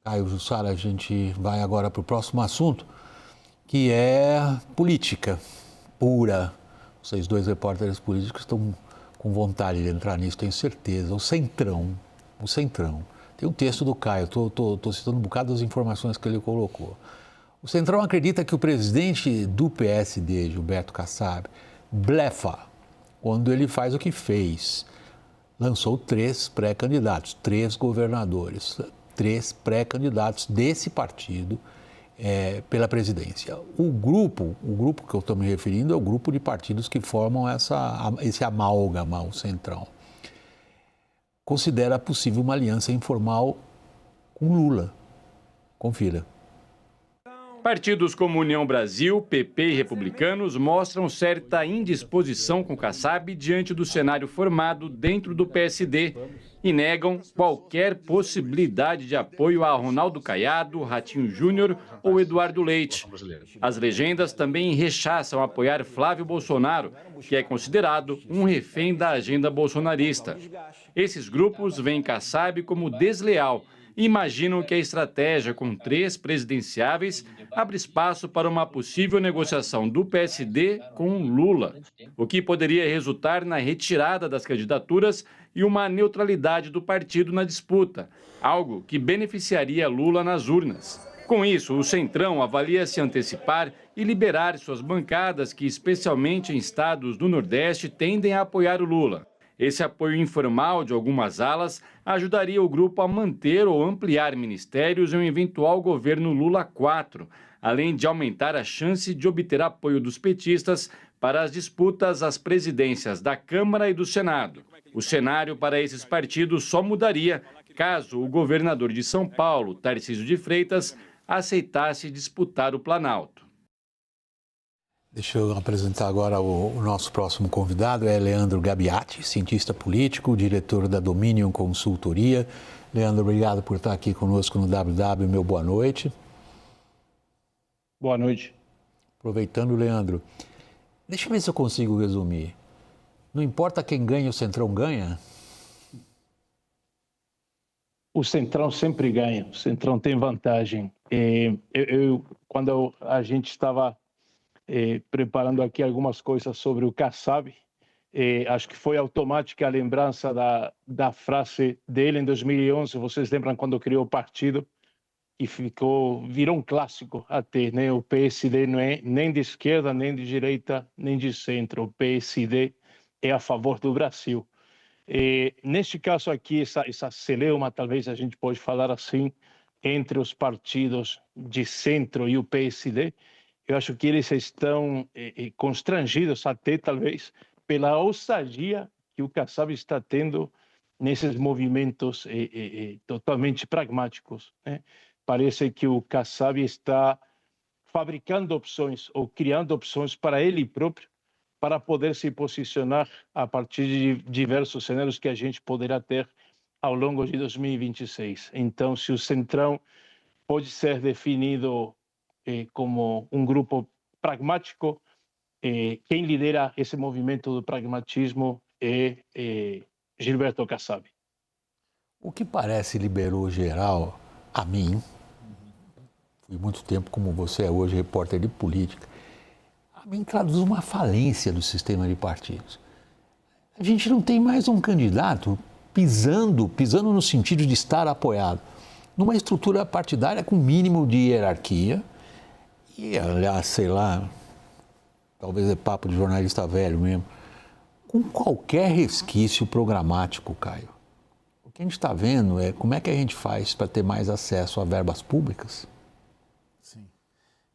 Caio Jussara, a gente vai agora para o próximo assunto, que é política pura. Vocês dois repórteres políticos estão com vontade de entrar nisso, tenho certeza. O Centrão. Tem um texto do Caio, estou citando um bocado das informações que ele colocou. O Centrão acredita que o presidente do PSD, Gilberto Kassab, blefa quando ele faz o que fez. Lançou 3 pré-candidatos, 3 governadores, 3 pré-candidatos desse partido pela presidência. O grupo que eu estou me referindo é o grupo de partidos que formam esse amálgama, o Centrão. Considera possível uma aliança informal com Lula. Confira. Partidos como União Brasil, PP e Republicanos mostram certa indisposição com Kassab diante do cenário formado dentro do PSD e negam qualquer possibilidade de apoio a Ronaldo Caiado, Ratinho Júnior ou Eduardo Leite. As legendas também rechaçam apoiar Flávio Bolsonaro, que é considerado um refém da agenda bolsonarista. Esses grupos veem Kassab como desleal e imaginam que a estratégia com 3 presidenciáveis abre espaço para uma possível negociação do PSD com Lula, o que poderia resultar na retirada das candidaturas e uma neutralidade do partido na disputa, algo que beneficiaria Lula nas urnas. Com isso, o Centrão avalia se antecipar e liberar suas bancadas que, especialmente em estados do Nordeste, tendem a apoiar o Lula. Esse apoio informal de algumas alas ajudaria o grupo a manter ou ampliar ministérios em um eventual governo Lula 4, além de aumentar a chance de obter apoio dos petistas para as disputas às presidências da Câmara e do Senado. O cenário para esses partidos só mudaria caso o governador de São Paulo, Tarcísio de Freitas, aceitasse disputar o Planalto. Deixa eu apresentar agora o nosso próximo convidado, é Leandro Gabiati, cientista político, diretor da Dominion Consultoria. Leandro, obrigado por estar aqui conosco no WW, meu boa noite. Boa noite. Aproveitando, Leandro, deixa eu ver se eu consigo resumir. Não importa quem ganha, o Centrão ganha? O Centrão sempre ganha, o Centrão tem vantagem. Quando a gente estava preparando aqui algumas coisas sobre o Kassab, acho que foi automática a lembrança da frase dele em 2011, vocês lembram quando criou o partido? E virou um clássico até, né? O PSD não é nem de esquerda, nem de direita, nem de centro. O PSD é a favor do Brasil. Neste caso aqui, essa celeuma, talvez a gente pode falar assim, entre os partidos de centro e o PSD, eu acho que eles estão constrangidos até, talvez, pela ousadia que o Kassab está tendo nesses movimentos totalmente pragmáticos, né? Parece que o Kassab está fabricando opções ou criando opções para ele próprio para poder se posicionar a partir de diversos cenários que a gente poderá ter ao longo de 2026. Então, se o Centrão pode ser definido como um grupo pragmático, quem lidera esse movimento do pragmatismo é Gilberto Kassab. O que parece liberou geral, a mim, fui muito tempo como você é hoje, repórter de política, a mim traduz uma falência do sistema de partidos. A gente não tem mais um candidato pisando no sentido de estar apoiado, numa estrutura partidária com mínimo de hierarquia, e, aliás, sei lá, talvez é papo de jornalista velho mesmo, com qualquer resquício programático, Caio. O que a gente está vendo é como é que a gente faz para ter mais acesso a verbas públicas. Sim.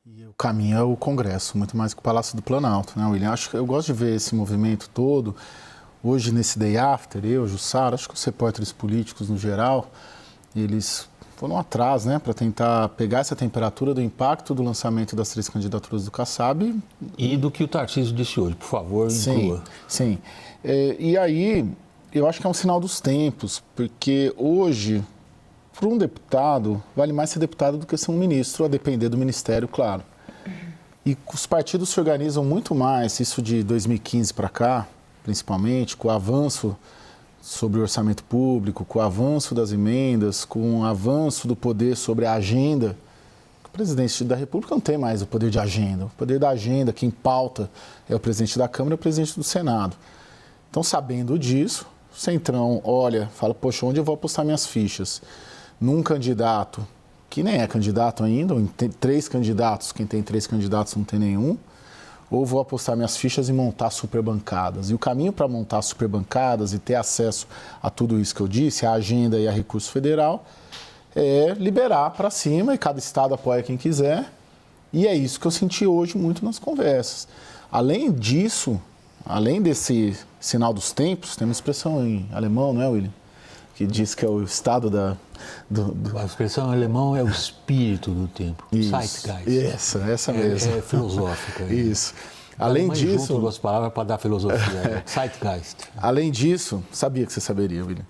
E o caminho é o Congresso, muito mais que o Palácio do Planalto, né, William? Eu gosto de ver esse movimento todo. Hoje, nesse Day After, Jussara, acho que os repórteres políticos, no geral, eles foram atrás, né, para tentar pegar essa temperatura do impacto do lançamento das 3 candidaturas do Kassab. E do que o Tarcísio disse hoje, por favor, inclua. Sim. E aí, eu acho que é um sinal dos tempos, porque hoje, para um deputado, vale mais ser deputado do que ser um ministro, a depender do ministério, claro. E os partidos se organizam muito mais, isso de 2015 para cá, principalmente, com o avanço sobre o orçamento público, com o avanço das emendas, com o avanço do poder sobre a agenda, o presidente da República não tem mais o poder de agenda. O poder da agenda, quem pauta é o presidente da Câmara e o presidente do Senado. Então, sabendo disso, o Centrão olha, fala, poxa, onde eu vou apostar minhas fichas? Num candidato que nem é candidato ainda, ou tem 3 candidatos, quem tem 3 candidatos não tem nenhum, ou vou apostar minhas fichas e montar superbancadas. E o caminho para montar superbancadas e ter acesso a tudo isso que eu disse, a agenda e a recurso federal, é liberar para cima e cada estado apoia quem quiser. E é isso que eu senti hoje muito nas conversas. Além disso, além desse sinal dos tempos, tem uma expressão em alemão, não é, William? Que diz que é o estado da... A expressão em alemão é o espírito do tempo. Isso. Zeitgeist. Essa mesmo. É filosófica. Isso. Além disso... Junto 2 palavras para dar filosofia. Zeitgeist. Além disso, sabia que você saberia, William.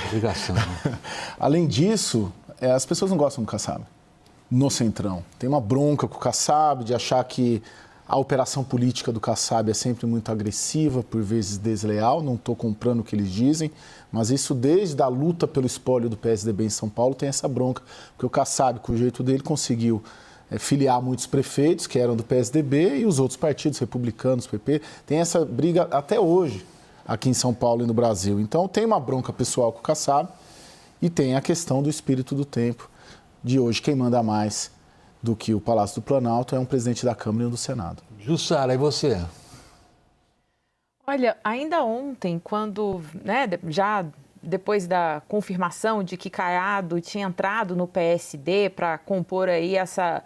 Obrigação. Né? Além disso, as pessoas não gostam do Kassab no Centrão. Tem uma bronca com o Kassab de achar que a operação política do Kassab é sempre muito agressiva, por vezes desleal, não estou comprando o que eles dizem, mas isso desde a luta pelo espólio do PSDB em São Paulo tem essa bronca, porque o Kassab, com o jeito dele, conseguiu filiar muitos prefeitos que eram do PSDB e os outros partidos republicanos, PP, tem essa briga até hoje aqui em São Paulo e no Brasil. Então tem uma bronca pessoal com o Kassab e tem a questão do espírito do tempo de hoje, quem manda mais do que o Palácio do Planalto é um presidente da Câmara e um do Senado. Jussara, e você? Olha, ainda ontem, quando, já depois da confirmação de que Caiado tinha entrado no PSD para compor aí essa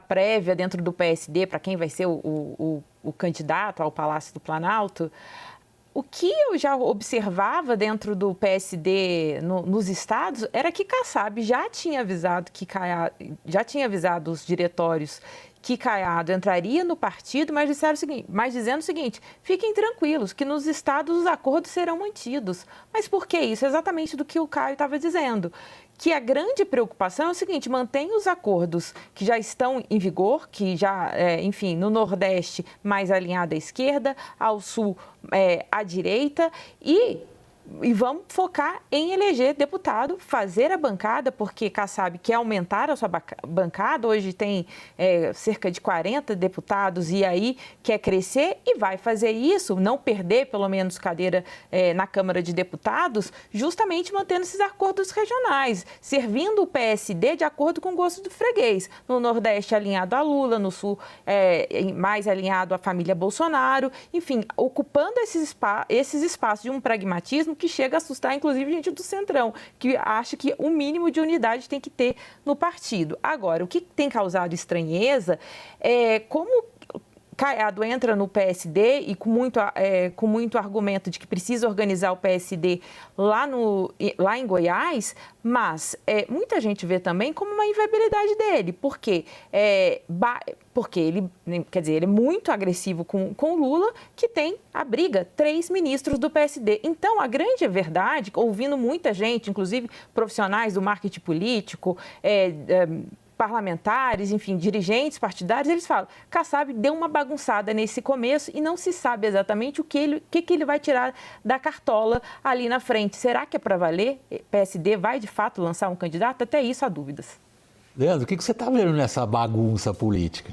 prévia dentro do PSD para quem vai ser o candidato ao Palácio do Planalto, o que eu já observava dentro do PSD nos estados era que Kassab já tinha avisado os diretórios que Caiado entraria no partido, mas dizendo o seguinte, fiquem tranquilos, que nos estados os acordos serão mantidos. Mas por que isso? Exatamente do que o Caio estava dizendo. Que a grande preocupação é o seguinte, mantém os acordos que já estão em vigor, que já, no Nordeste mais alinhado à esquerda, ao Sul à direita e vamos focar em eleger deputado, fazer a bancada, porque Kassab quer aumentar a sua bancada, hoje tem cerca de 40 deputados e aí quer crescer e vai fazer isso, não perder pelo menos cadeira na Câmara de Deputados, justamente mantendo esses acordos regionais, servindo o PSD de acordo com o gosto do freguês. No Nordeste alinhado a Lula, no Sul mais alinhado à família Bolsonaro, enfim, ocupando esses espaços de um pragmatismo que chega a assustar, inclusive, gente do Centrão, que acha que o mínimo de unidade tem que ter no partido. Agora, o que tem causado estranheza é como Caiado entra no PSD e com muito argumento de que precisa organizar o PSD lá em Goiás, mas muita gente vê também como uma inviabilidade dele, porque ele, ele é muito agressivo com Lula, que tem a briga 3 ministros do PSD. Então, a grande verdade, ouvindo muita gente, inclusive profissionais do marketing político, parlamentares, enfim, dirigentes partidários, eles falam, Kassab deu uma bagunçada nesse começo e não se sabe exatamente o que ele vai tirar da cartola ali na frente. Será que é para valer? PSD vai, de fato, lançar um candidato? Até isso há dúvidas. Leandro, o que você está vendo nessa bagunça política?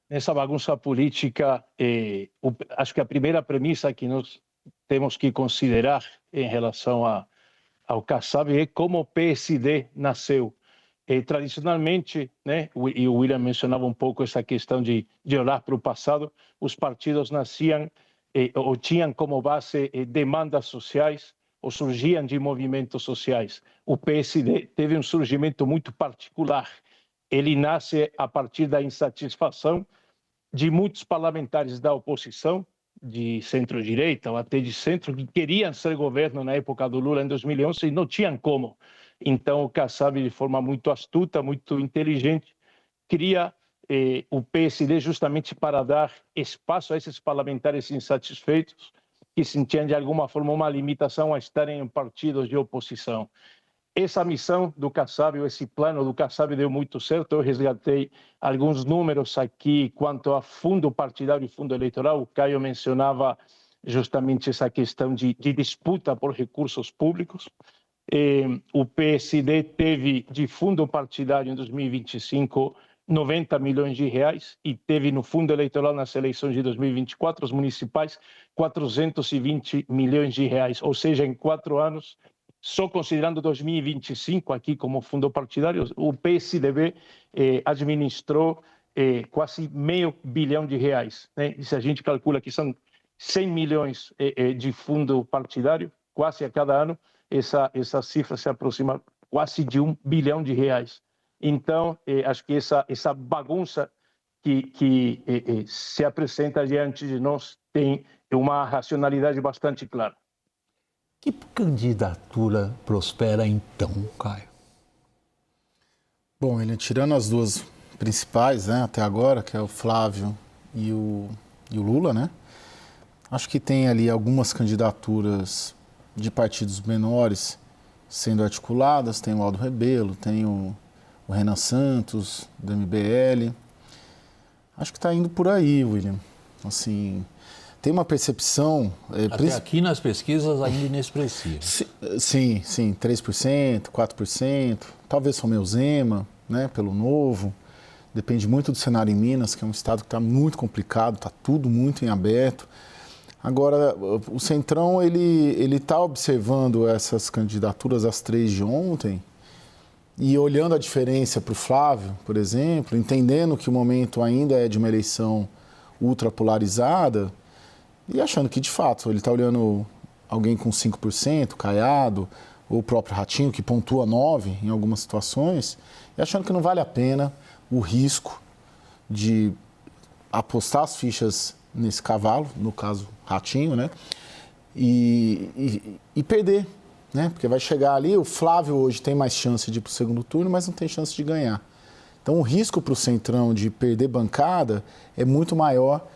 Nessa bagunça política, acho que a primeira premissa que nós temos que considerar em relação ao Kassab é como o PSD nasceu. Tradicionalmente, e o William mencionava um pouco essa questão de olhar para o passado, os partidos nasciam ou tinham como base demandas sociais ou surgiam de movimentos sociais. O PSD teve um surgimento muito particular. Ele nasce a partir da insatisfação de muitos parlamentares da oposição, de centro-direita ou até de centro, que queriam ser governo na época do Lula em 2011 e não tinham como. Então, o Kassab, de forma muito astuta, muito inteligente, cria o PSD justamente para dar espaço a esses parlamentares insatisfeitos que sentiam, de alguma forma, uma limitação a estarem em partidos de oposição. Essa missão do Kassab, esse plano do Kassab deu muito certo. Eu resgatei alguns números aqui quanto a fundo partidário e fundo eleitoral. O Caio mencionava justamente essa questão de disputa por recursos públicos. O PSD teve de fundo partidário em 2025 90 milhões de reais e teve no fundo eleitoral nas eleições de 2024, os municipais, 420 milhões de reais, ou seja, em 4 anos, só considerando 2025 aqui como fundo partidário, o PSDB administrou quase meio bilhão de reais, né? E se a gente calcula que são 100 milhões de fundo partidário, quase a cada ano, essa cifra se aproxima quase de 1 bilhão de reais. Então, acho que essa bagunça que se apresenta diante de nós tem uma racionalidade bastante clara. Que candidatura prospera então, Caio? Bom, ele tirando as duas principais, né, até agora, que é o Flávio e o Lula, né? Acho que tem ali algumas candidaturas de partidos menores sendo articuladas. Tem o Aldo Rebelo, tem o Renan Santos, do MBL. Acho que está indo por aí, William. Assim, tem uma percepção... Até aqui nas pesquisas ainda inexpressiva. Sim, 3%, 4%. Talvez Romeu Zema, né, pelo Novo. Depende muito do cenário em Minas, que é um estado que está muito complicado, está tudo muito em aberto. Agora, o Centrão, ele está observando essas candidaturas, as 3 de ontem, e olhando a diferença para o Flávio, por exemplo, entendendo que o momento ainda é de uma eleição ultrapolarizada, e achando que, de fato, ele está olhando alguém com 5%, Caiado, ou o próprio Ratinho, que pontua 9% em algumas situações, e achando que não vale a pena o risco de apostar as fichas nesse cavalo, no caso Ratinho, né? E perder, né? Porque vai chegar ali, o Flávio hoje tem mais chance de ir para o segundo turno, mas não tem chance de ganhar. Então o risco para o Centrão de perder bancada é muito maior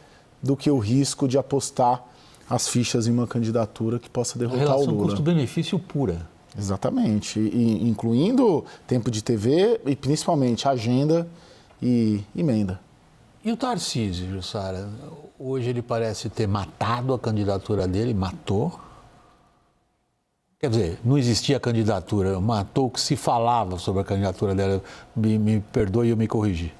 do que o risco de apostar as fichas em uma candidatura que possa derrotar o Lula. Relação custo-benefício pura. Exatamente, incluindo tempo de TV e principalmente agenda e emenda. E o Tarcísio, Jussara? Hoje ele parece ter matado a candidatura dele, matou. Quer dizer, não existia candidatura, matou o que se falava sobre a candidatura dela. Me perdoe, eu me corrigi.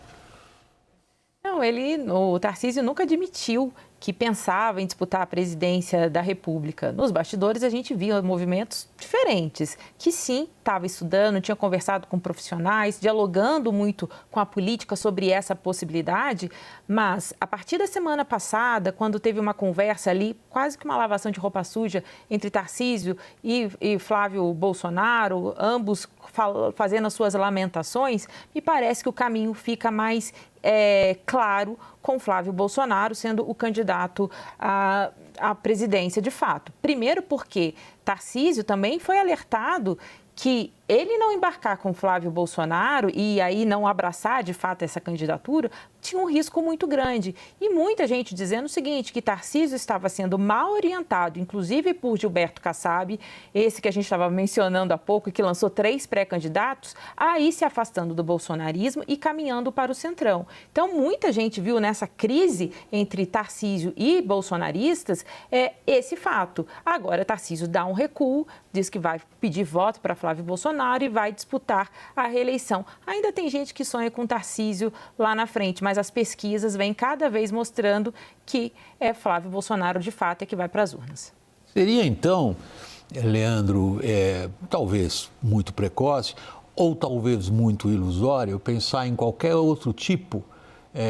Não, o Tarcísio nunca admitiu que pensava em disputar a presidência da República. Nos bastidores a gente via movimentos diferentes, que sim, estava estudando, tinha conversado com profissionais, dialogando muito com a política sobre essa possibilidade, mas a partir da semana passada, quando teve uma conversa ali, quase que uma lavação de roupa suja entre Tarcísio e Flávio Bolsonaro, ambos fazendo as suas lamentações, me parece que o caminho fica mais claro com Flávio Bolsonaro sendo o candidato à presidência de fato. Primeiro porque Tarcísio também foi alertado que ele não embarcar com Flávio Bolsonaro e aí não abraçar de fato essa candidatura, tinha um risco muito grande. E muita gente dizendo o seguinte, que Tarcísio estava sendo mal orientado, inclusive por Gilberto Kassab, esse que a gente estava mencionando há pouco e que lançou 3 pré-candidatos, aí se afastando do bolsonarismo e caminhando para o Centrão. Então, muita gente viu nessa crise entre Tarcísio e bolsonaristas esse fato. Agora, Tarcísio dá um recuo, diz que vai pedir voto para Flávio Bolsonaro e vai disputar a reeleição. Ainda tem gente que sonha com Tarcísio lá na frente, mas as pesquisas vêm cada vez mostrando que Flávio Bolsonaro, de fato, é que vai para as urnas. Seria, então, Leandro, talvez muito precoce ou talvez muito ilusório pensar em qualquer outro tipo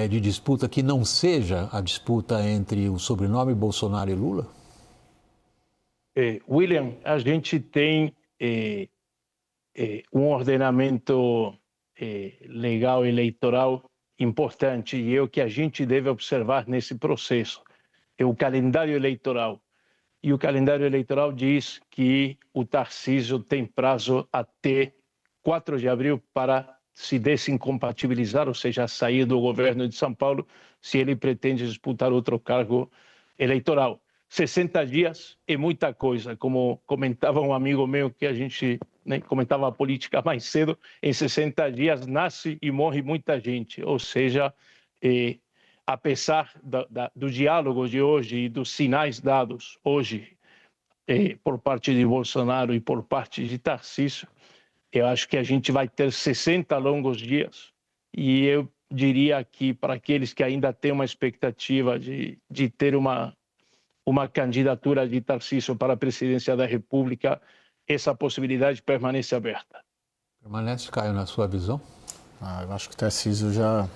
de disputa que não seja a disputa entre o sobrenome Bolsonaro e Lula? William, a gente tem um ordenamento legal eleitoral importante e é o que a gente deve observar nesse processo. É o calendário eleitoral. E o calendário eleitoral diz que o Tarcísio tem prazo até 4 de abril para se desincompatibilizar, ou seja, sair do governo de São Paulo, se ele pretende disputar outro cargo eleitoral. 60 dias é muita coisa, como comentava um amigo meu que a gente comentava a política mais cedo, em 60 dias nasce e morre muita gente, ou seja, apesar do diálogo de hoje e dos sinais dados hoje por parte de Bolsonaro e por parte de Tarcísio, eu acho que a gente vai ter 60 longos dias. E eu diria que para aqueles que ainda têm uma expectativa de ter uma candidatura de Tarcísio para a presidência da República, essa possibilidade permanece aberta. Permanece, Caio, na sua visão? Eu acho que o Tarcísio já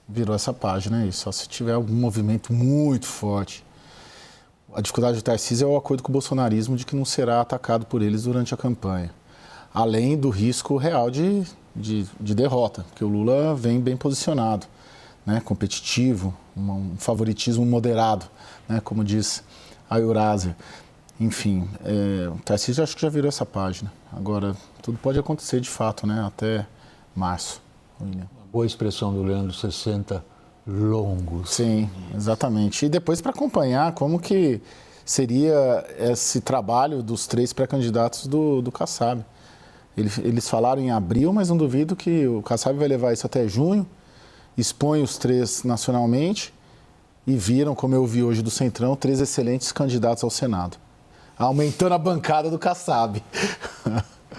virou essa página aí, só se tiver algum movimento muito forte. A dificuldade do Tarcísio é o acordo com o bolsonarismo de que não será atacado por eles durante a campanha. Além do risco real de derrota, porque o Lula vem bem posicionado, né, competitivo, um favoritismo moderado, né, como diz a Eurásia. Enfim, o Tarcísio acho que já virou essa página. Agora, tudo pode acontecer de fato, né, até março. William. Uma boa expressão do Leandro, 60 longos. Sim, exatamente. E depois para acompanhar como que seria esse trabalho dos 3 pré-candidatos do Kassab. Eles falaram em abril, mas não duvido que o Kassab vai levar isso até junho, expõe os 3 nacionalmente e viram, como eu vi hoje do Centrão, 3 excelentes candidatos ao Senado. Aumentando a bancada do Kassab.